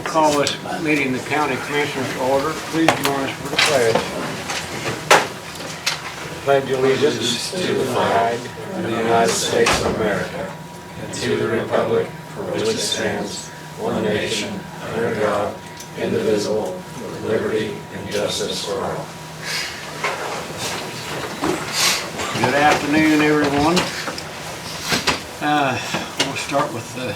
Call this meeting the County Commissioners to order. Please join us for the pledge. Pledge allegiance to the flag of the United States of America and to the republic for which it stands, one nation, under God, indivisible, with liberty and justice for all. Good afternoon, everyone. We'll start with the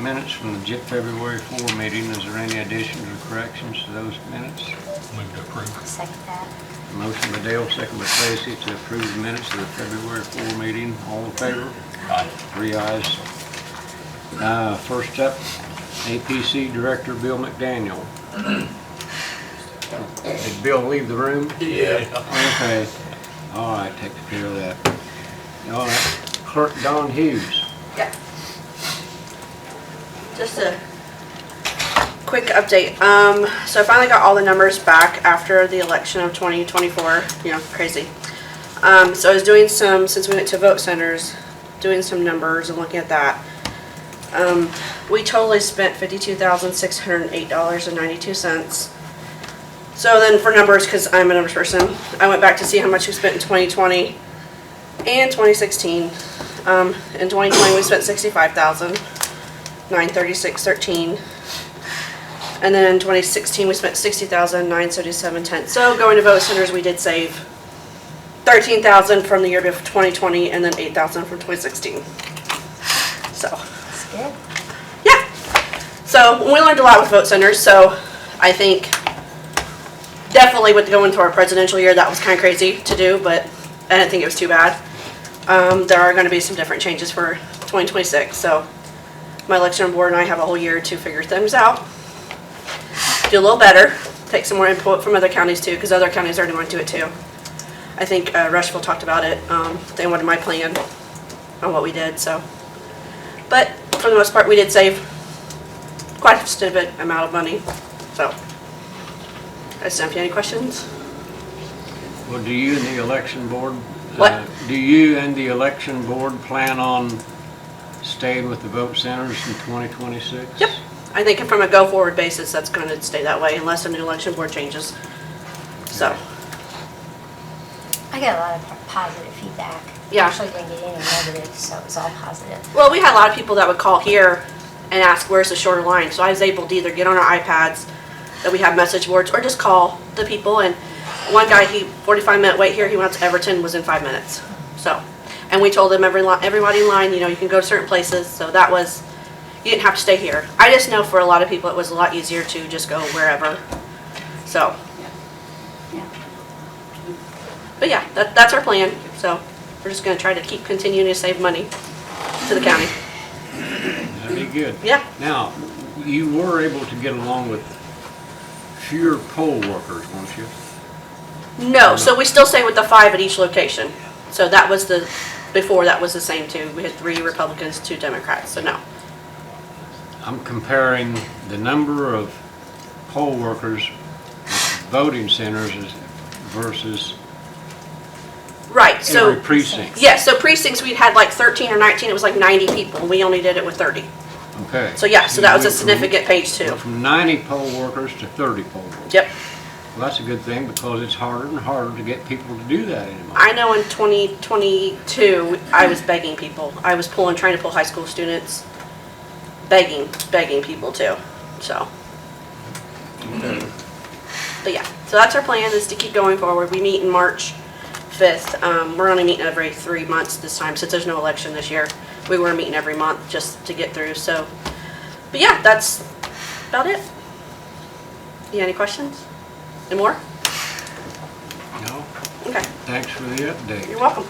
minutes from the February 4 meeting. Is there any additions or corrections to those minutes? Move to approve. Second that. Motion by Dale, second by Tracy to approve the minutes of the February 4 meeting. All in favor? Aye. 3 ayes. First up, APC Director Bill McDaniel. Did Bill leave the room? Yeah. Okay. All right, take care of that. All right, Clerk Don Hughes. Yeah. Just a quick update. So I finally got all the numbers back after the election of 2024. You know, crazy. So I was doing some, since we went to vote centers, doing some numbers and looking at that. We totally spent $52,608.92. So then for numbers, because I'm a numbers person, I went back to see how much we spent in 2020 and 2016. In 2020 we spent $65,936.13, and then in 2016 we spent $60,977.10. So going to vote centers, we did save $13,000 from the year before 2020, and then $8,000 from 2016. So That's good. yeah. So we learned a lot with vote centers. So I think definitely with going to our presidential year, that was kind of crazy to do, but I didn't think it was too bad. There are going to be some different changes for 2026. So my election board and I have a whole year to figure things out, do a little better, take some more input from other counties too, because other counties already want to do it too. I think Rushville talked about it. They wanted my plan on what we did. So, but for the most part, we did save quite a significant amount of money. So, I just don't have any questions. Well, do you and the election board? What? Do you and the election board plan on staying with the vote centers in 2026? Yep. I think from a go-forward basis, that's going to stay that way unless a new election board changes. So, I got a lot of positive feedback. Yeah. Actually didn't get any negative, so it was all positive. well, we had a lot of people that would call here and ask where's the shorter line. So I was able to either get on our iPads that we have message boards or just call the people. And one guy, 45-minute wait here, he went to Everton, was in 5 minutes. So, and we told them everybody in line, you know, you can go to certain places. So that was, you didn't have to stay here. I just know for a lot of people it was a lot easier to just go wherever. So, Yeah. but yeah, that's our plan. So we're just going to try to keep continuing to save money to the county. That'd be good. Yeah. Now, you were able to get along with fewer poll workers, weren't you? No, so we still stay with the 5 at each location. So that was before that was the same too. We had 3 Republicans, 2 Democrats, so no. I'm comparing the number of poll workers at voting centers versus Right, so, every precinct. yeah, so precincts, we'd had like 13 or 19, it was like 90 people. We only did it with 30. Okay. So yeah, so that was a You went significant page too. from 90 poll workers to 30 poll workers. Yep. Well, that's a good thing because it's harder and harder to get people to do that anymore. I know in 2022, I was begging people. I was trying to pull high school students, begging people too, so. But yeah, so that's our plan, is to keep going forward. We meet in March 5th. We're only meeting every 3 months this time since there's no election this year. We were meeting every month just to get through, so. But yeah, that's about it. You got any questions? Any more? No? Okay, Thanks for the update. you're welcome.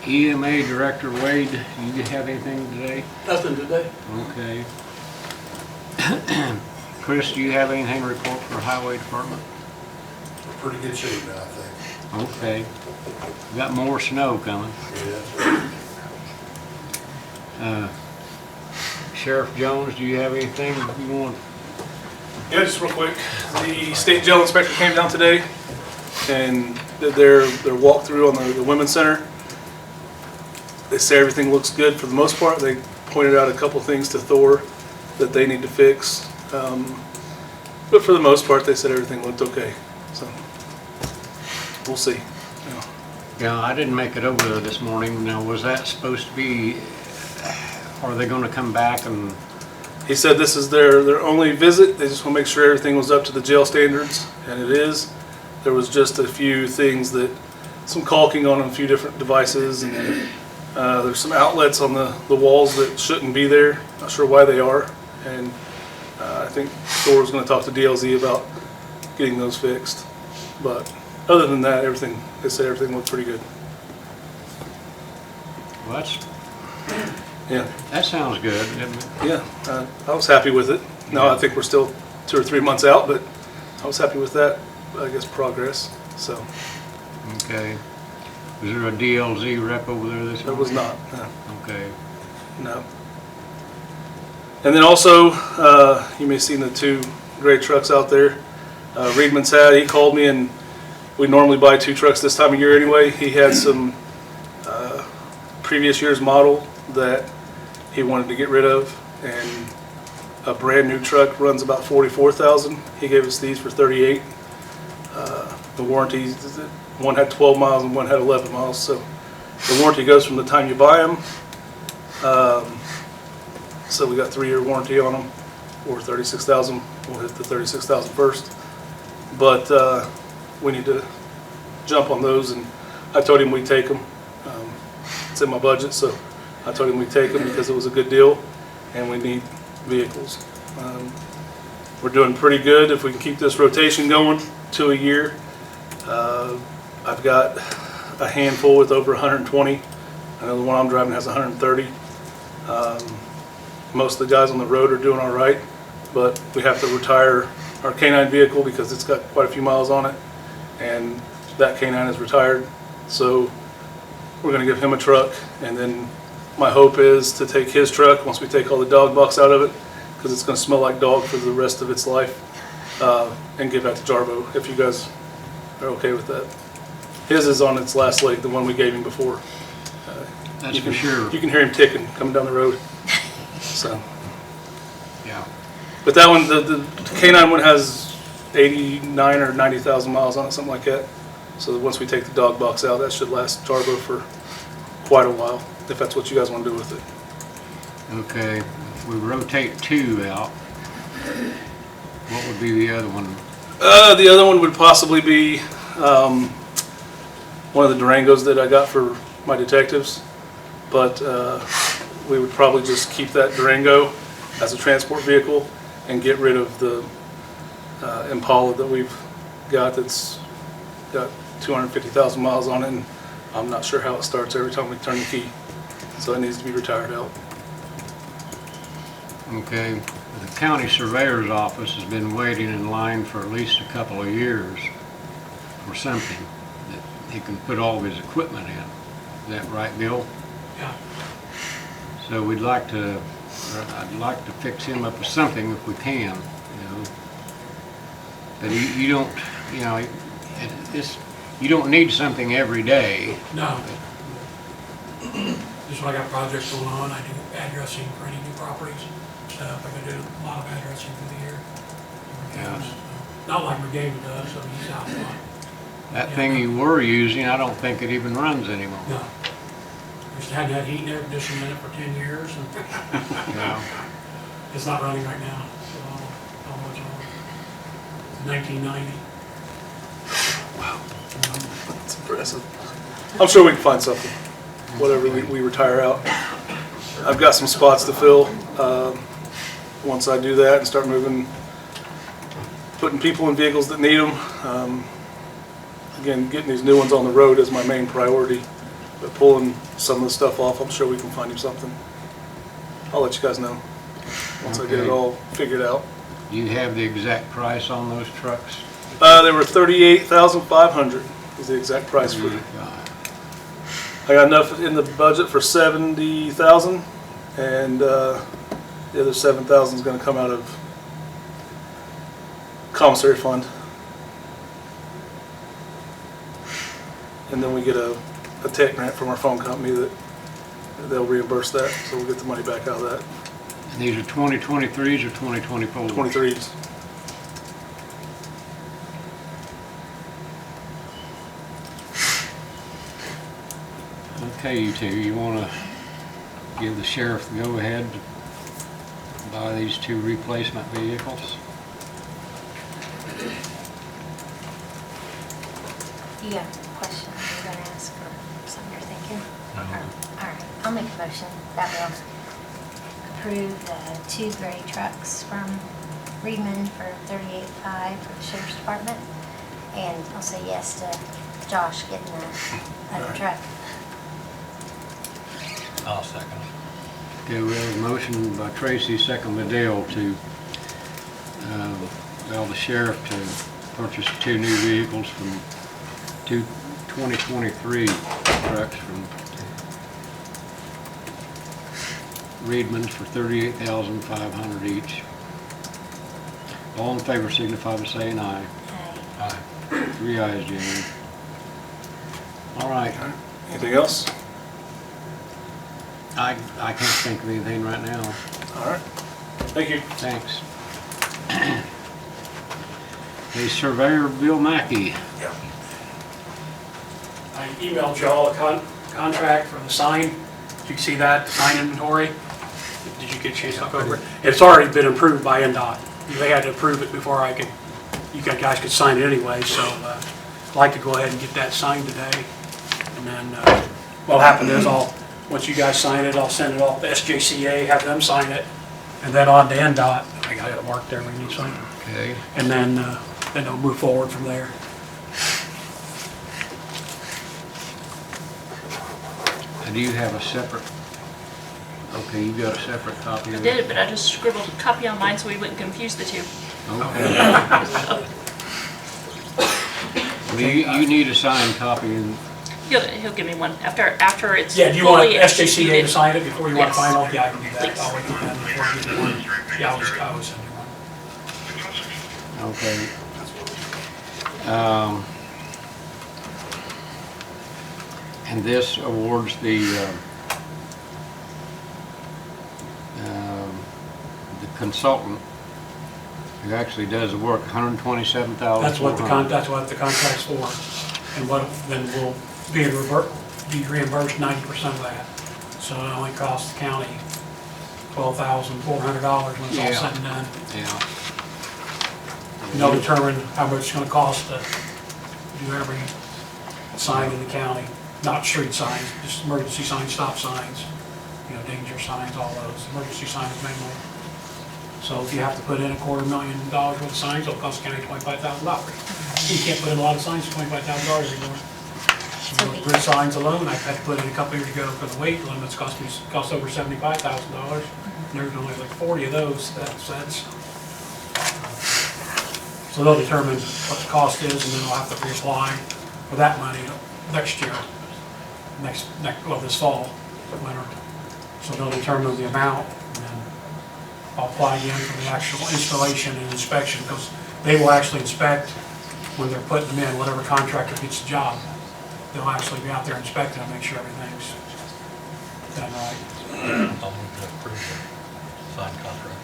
EMA Director Wade, you have anything today? Nothing today. Okay. Chris, do you have anything to report for Highway Department? Pretty good shape now, I think. Okay. We got more snow coming. Yeah. Sheriff Jones, do you have anything you want Yeah, just real quick. The state jail inspector came down today and did their walkthrough on the women's center. They say everything looks good for the most part. They pointed out a couple things to Thor that they need to fix. But for the most part, they said everything looked okay. So we'll see. Yeah. Yeah, I didn't make it over there this morning. Now, was that supposed to be, are they gonna come back and, He said this is their only visit. They just want to make sure everything was up to the jail standards, and it is. There was just a few things that, some caulking on a few different devices, and there's some outlets on the walls that shouldn't be there. Not sure why they are, and I think Thor's going to talk to DLZ about getting those fixed. But other than that, everything, they said everything looked pretty good. well, Yeah, that sounds good, doesn't it? yeah, I was happy with it. Now I think we're still 2 or 3 months out, but I was happy with that, I guess, progress. So Okay. Was there a DLZ rep over there this there morning? was not, no. Okay. No. And then also, you may have seen the 2 gray trucks out there. Reedman's had, he called me, and we normally buy 2 trucks this time of year anyway. He had some previous year's model that he wanted to get rid of, and a brand new truck runs about 44,000. He gave us these for 38. The warranty, one had 12 miles and one had 11 miles, so the warranty goes from the time you buy them. So we got 3-year warranty on them, or 36,000. We'll hit the 36,000 first. But we need to jump on those, and I told him we'd take them. It's in my budget, so I told him we'd take them because it was a good deal, and we need vehicles. We're doing pretty good if we can keep this rotation going to a year. I've got a handful with over 120. I know the one I'm driving has 130. Most of the guys on the road are doing all right, but we have to retire our K9 vehicle because it's got quite a few miles on it, and that K9 is retired. So we're going to give him a truck, and then my hope is to take his truck once we take all the dog box out of it, because it's going to smell like dog for the rest of its life, and give that to Jarbo, if you guys are okay with that. His is on its last leg, the one we gave him before. That's for sure. You can hear him ticking coming down the road. So, Yeah. but that one, the K9 one has 89 or 90,000 miles on it, something like that. So once we take the dog box out, that should last Jarbo for quite a while, if that's what you guys want to do with it. Okay. If we rotate 2 out, what would be the other one? The other one would possibly be one of the Durangos that I got for my detectives, but we would probably just keep that Durango as a transport vehicle and get rid of the Impala that we've got that's got 250,000 miles on it, and I'm not sure how it starts every time we turn the key, so it needs to be retired out. Okay. The county surveyor's office has been waiting in line for at least a couple of years for something that he can put all of his equipment in. Is that right, Bill? Yeah. So we'd like to, or I'd like to fix him up with something if we can, you know. But you don't, you know, you don't need something every day. No. Just when I got projects going on, I do addressing for any new properties, stuff. I've been doing a lot of addressing through the year. Yeah. Not like McGaven does, so he's out front. That thing you were using, I don't think it even runs anymore. No. Just had that heat and air conditioning in it for 10 years, and Yeah. it's not running right now. So I'll let you know. 1990. It's impressive. I'm sure we can find something, whatever we retire out. I've got some spots to fill. Once I do that and start moving, putting people in vehicles that need them. Again, getting these new ones on the road is my main priority, but pulling some of the stuff off, I'm sure we can find you something. I'll let you guys know once I get it Okay. all figured out. Do you have the exact price on those trucks? They were $38,500 is the exact price for it. I got enough in the budget for $70,000, and the other $7,000 is going to come out of commissary fund. And then we get a tech grant from our phone company that they'll reimburse that, so we'll get the money back out of that. And these are 2023s or 2024s? 23s. Okay, you two, you want to give the sheriff the go-ahead to buy these 2 replacement vehicles? You got a question you're gonna ask or something you're thinking? All right, I'll make a motion that will approve the 2 gray trucks from Reedman for $38,500 for the sheriff's department. And I'll say yes to Josh getting the other truck. I'll second. Okay, we have a motion by Tracy, second by Dale to allow the sheriff to purchase 2 new vehicles from 2 2023 trucks from Reedman's for $38,500 each. All in favor signify by saying aye. Aye. 3 ayes, Jamie. All right, Anything else? I can't think of anything right now. All right. Thank you. Thanks. Hey, Surveyor Bill Mackey. I emailed y'all a contract for the sign. Did you see that, sign inventory? Did you get a chance to look over it? It's already been approved by NDOT. They had to approve it before you guys could sign it anyway, so I'd like to go ahead and get that signed today. And then what'll happen is once you guys sign it, I'll send it off to SJCA, have them sign it, and then on to NDOT. I got it marked there when you sign it. Okay. And then they'll move forward from there. Do you have a separate, okay, you got a separate copy I of it? did, but I just scribbled a copy on mine so we wouldn't confuse the 2. Okay. Well, you need a signed copy and, He'll give me one after it's Yeah, do you want fully SJCA to executed. sign it before you want Yes. final? Yeah, I can do that. Please. I'll wait till then before I give you one. Yeah, I will send you one. okay. And this awards the consultant who actually does the work, $127,400. That's what the contract's for. And then we'll be reimbursed 90% of that. So it only costs the county $12,400 when it's all Yeah. said and done. Yeah. And they'll determine how much it's gonna cost to do every sign in the county, not street signs, just emergency signs, stop signs, danger signs, all those, emergency signs mainly. So if you have to put in $250,000 worth of signs, it'll cost the county $25,000. You can't put in a lot of signs for $25,000 anymore. Grid signs alone, I had to put in a couple years ago for the weight limits, cost over $75,000. And there's only like 40 of those, that's. So they'll determine what the cost is, and then they'll have to reapply for that money next year, this fall, winter. So they'll determine the amount, and then I'll apply again for the actual installation and inspection, because they will actually inspect when they're putting them in, whatever contractor gets the job. They'll actually be out there inspecting and make sure everything's done right. I'll move to approve the signed contract.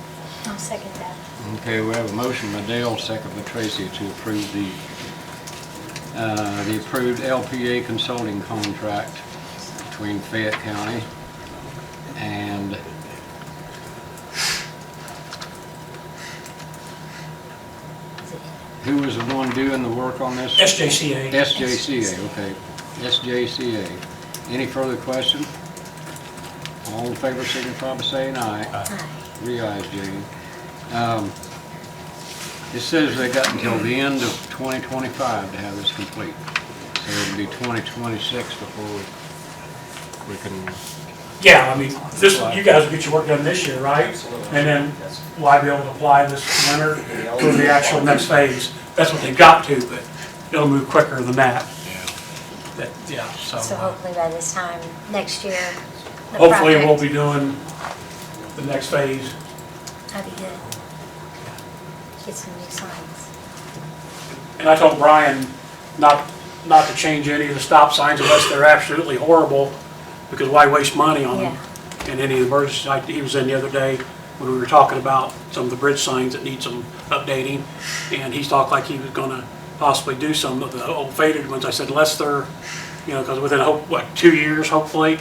I'll second that. Okay, we have a motion by Dale, second by Tracy to approve the approved LPA consulting contract between Fayette County and who was the one doing the work on this? SJCA. SJCA, okay. SJCA. Any further question? All in favor, signify by saying aye. Aye. 3 ayes, Jane. It says they got until the end of 2025 to have this complete. So it'll be 2026 before we can, Yeah, I mean, you guys will get your work done this year, right? And then will I be able to apply this winter to the actual next phase? That's what they've got to, but it'll move quicker than that. So So hopefully by this time next year, the hopefully we'll project- be doing the next phase. That'd be good. Get some new signs. And I told Brian not to change any of the stop signs unless they're absolutely horrible, because why waste money on them? And any emergency, he was in the other day when we were talking about some of the bridge signs that need some updating, and he talked like he was gonna possibly do some of the old faded ones. I said, unless they're, you know, because within, 2 years, hopefully,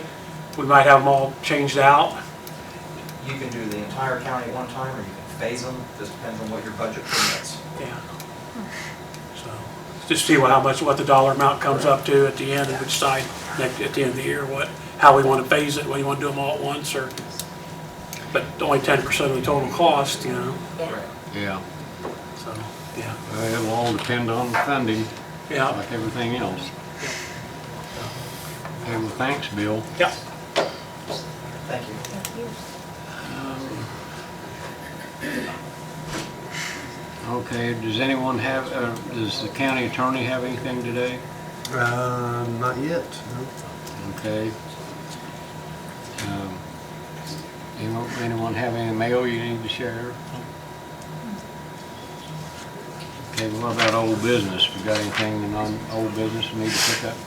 we might have them all changed out. You can do the entire county at one time, or you can phase them, just depends on what your budget permits. Yeah. So, just see what the dollar amount comes up to at the end, and we decide at the end of the year how we want to phase it, whether you want to do them all at once, or, but only 10% of the total cost, you know, Yeah. Yeah, so, yeah. well, it'll all depend on funding, Yeah, like everything else. Okay, well, thanks, Bill. yeah. Thank you. Thank you. Okay, does anyone have, does the county attorney have anything today? Not yet, no. Okay. Anyone have any mail you need to share? Okay, well, what about old business? We got anything in old business we need to pick up?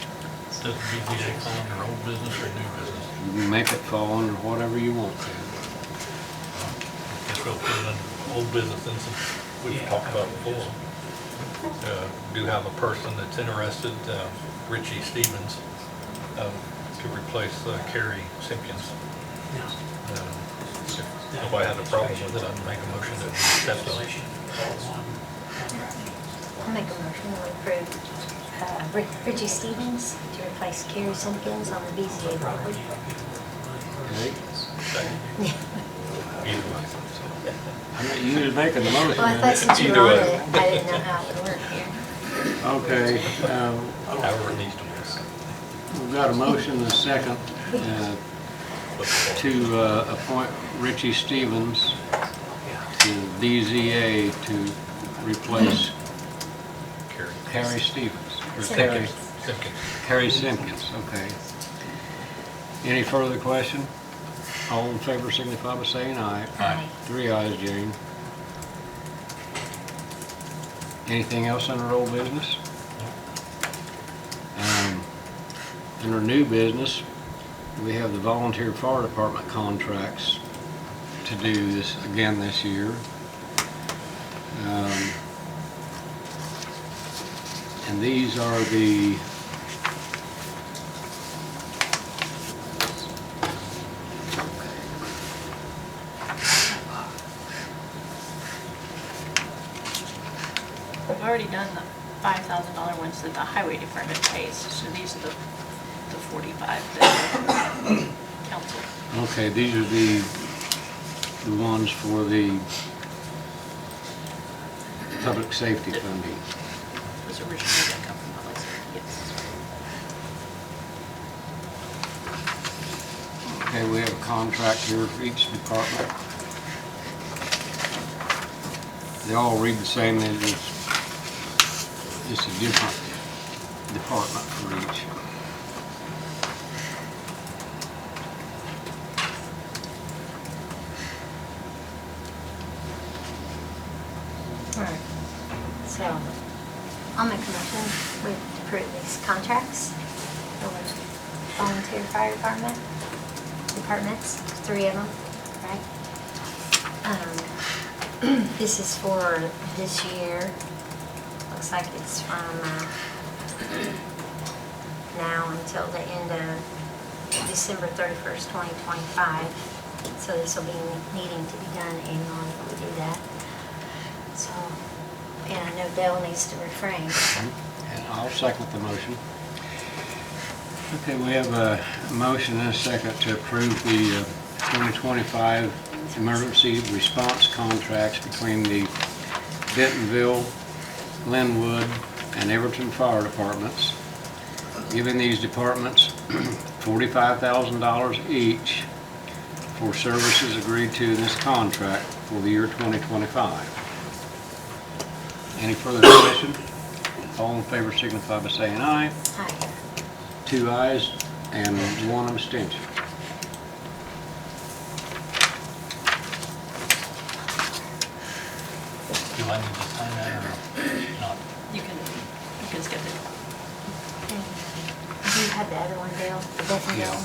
Does BZA fall under old business or new business? You can make it fall under whatever you want to. Guess we'll put it under old business and since we've talked about before. Do have a person that's interested, Richie Stevens, to replace Carrie Simpkins. If nobody had a problem with it, I'd make a motion that we accept it. I'll make a motion to approve Richie Stevens to replace Carrie Simpkins on the BZA board. Okay? Either way. I'm not usually making the motion. Well, I thought since you were Either on way. it, I didn't know how it would work here. Okay, However it needs to be. we've got a motion and a second to appoint Richie Stevens to BZA to replace Carrie Stevens, or Carrie Simpkins. Carrie Simpkins, okay. Any further question? All in favor signify by saying aye. Aye. 3 ayes, Jane. Anything else under old business? Under new business, we have the volunteer fire department contracts to do this again this year. And these are the We've already done the $5,000 ones that the highway department pays, so these are the 45 that council. okay, these are the ones for the public safety funding. Was originally going to come from public safety, yes. Okay, we have a contract here for each department. They all read the same, it's a different department for each. Right. So, I'll make a motion to approve these contracts for volunteer fire departments, 3 of them, right? This is for this year. Looks like it's from now until the end of December 31st, 2025. So this will be needing to be done annually if we do that. So, and I know Dale needs to refrain. And I'll second the motion. Okay, we have a motion and a second to approve the 2025 emergency response contracts between the Bentonville, Linwood, and Everton Fire Departments, giving these departments $45,000 each for services agreed to in this contract for the year 2025. Any further discussion? All in favor signify by saying aye. Aye. 2 ayes and 1 abstention. Do I need to sign that or not? You can have the other one, Dale, the Bolton Yeah. Dale.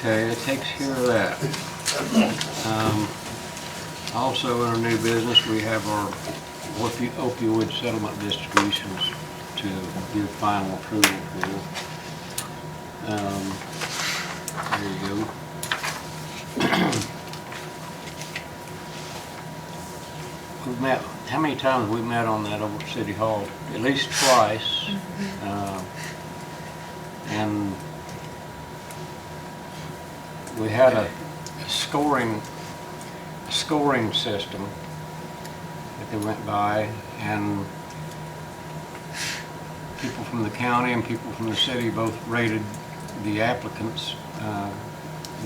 Okay, it takes care of that. Also, in our new business, we have our opioid settlement distributions to give final approval for. There you go. We've met, how many times have we met on that over at City Hall? At least twice. And we had a scoring system that they went by, and people from the county and people from the city both rated the applicants, and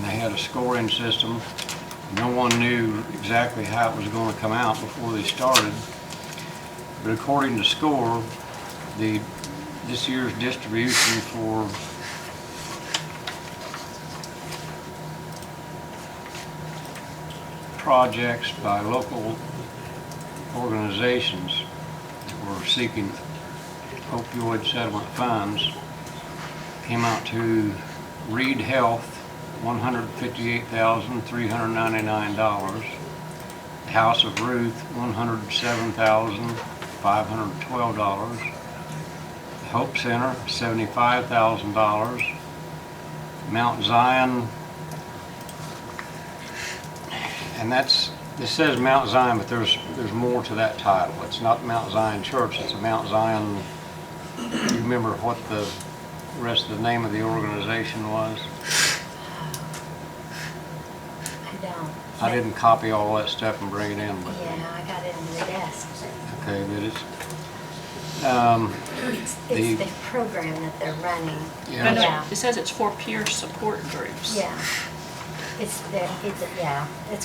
they had a scoring system. No one knew exactly how it was going to come out before they started, but according to score, this year's distribution for projects by local organizations that were seeking opioid settlement funds came out to Reed Health, $158,399. House of Ruth, $107,512. Hope Center, $75,000. Mount Zion, and this says Mount Zion, but there's more to that title. It's not Mount Zion Church, it's a Mount Zion. You remember what the rest of the name of the organization was? I don't. I didn't copy all that stuff and bring it in, but Yeah, I got it on the desk. okay, but It's The- the program that they're running. yeah. But no, Yeah. it says it's for peer support groups. Yeah. It's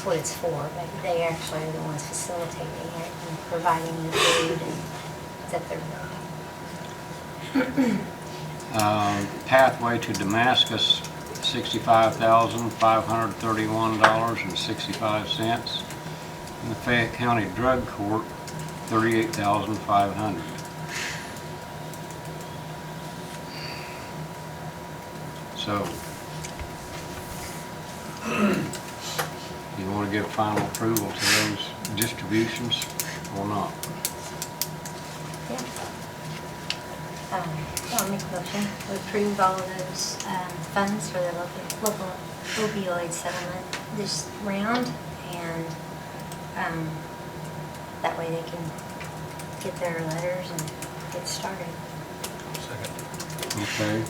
what it's for, but they actually are the ones facilitating it and providing the food and that they're doing. Pathway to Damascus, $65,531.65. And the Fayette County Drug Court, $38,500. So, you want to give final approval to those distributions or not? Yeah. I'll make a motion to approve all of those funds for the local opioid settlement this round, and that way they can get their letters and get started. Second. Okay.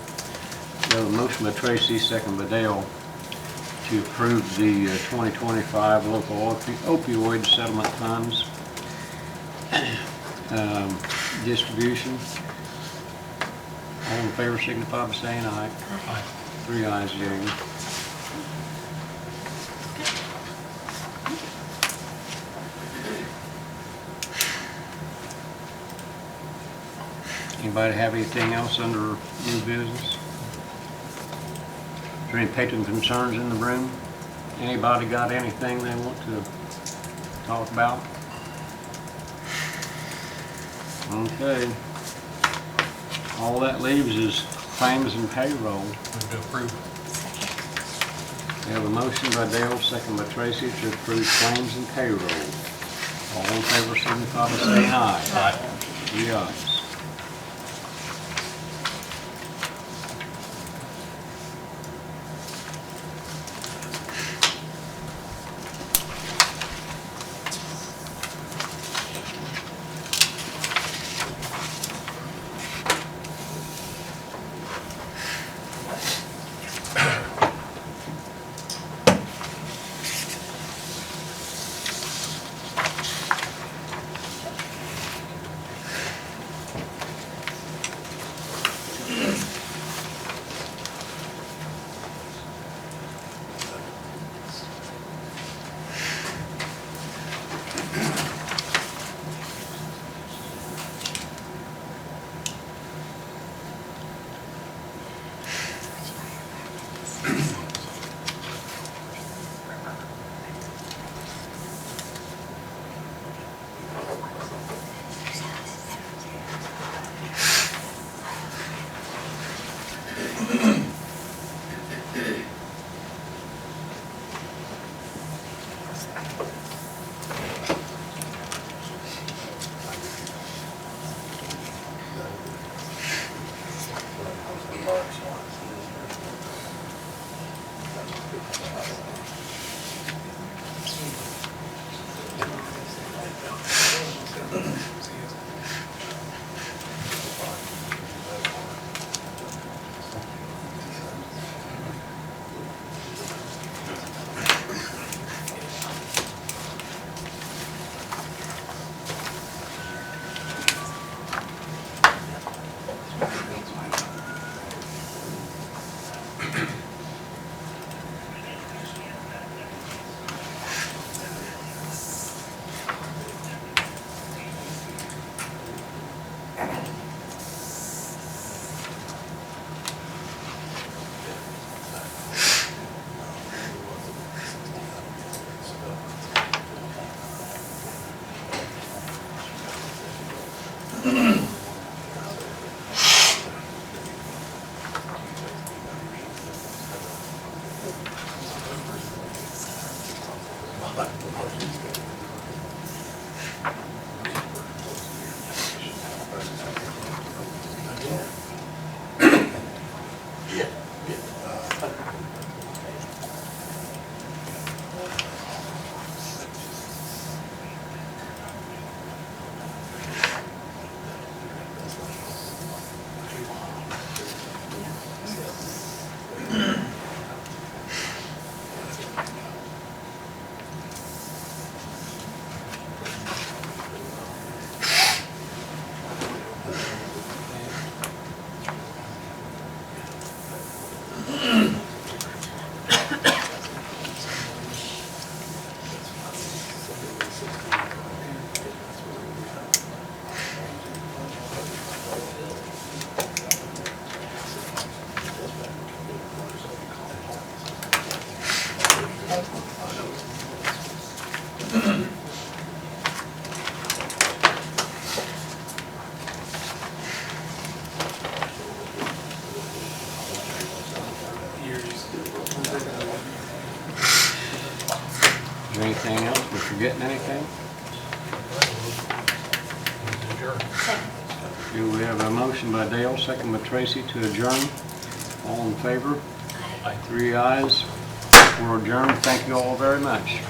We have a motion by Tracy, second by Dale, to approve the 2025 local opioid settlement funds distribution. All in favor signify by saying aye. Aye. 3 ayes, Jamie. Anybody have anything else under new business? Is there any patron concerns in the room? Anybody got anything they want to talk about? Okay. All that leaves is claims and payroll. Move to approve. We have a motion by Dale, second by Tracy, to approve claims and payroll. All in favor signify by saying aye. Aye. 3 ayes. Is there anything else? We forgetting anything? Do we have a motion by Dale, second by Tracy to adjourn? All in favor? Aye. 3 ayes. We're adjourned. Thank you all very much.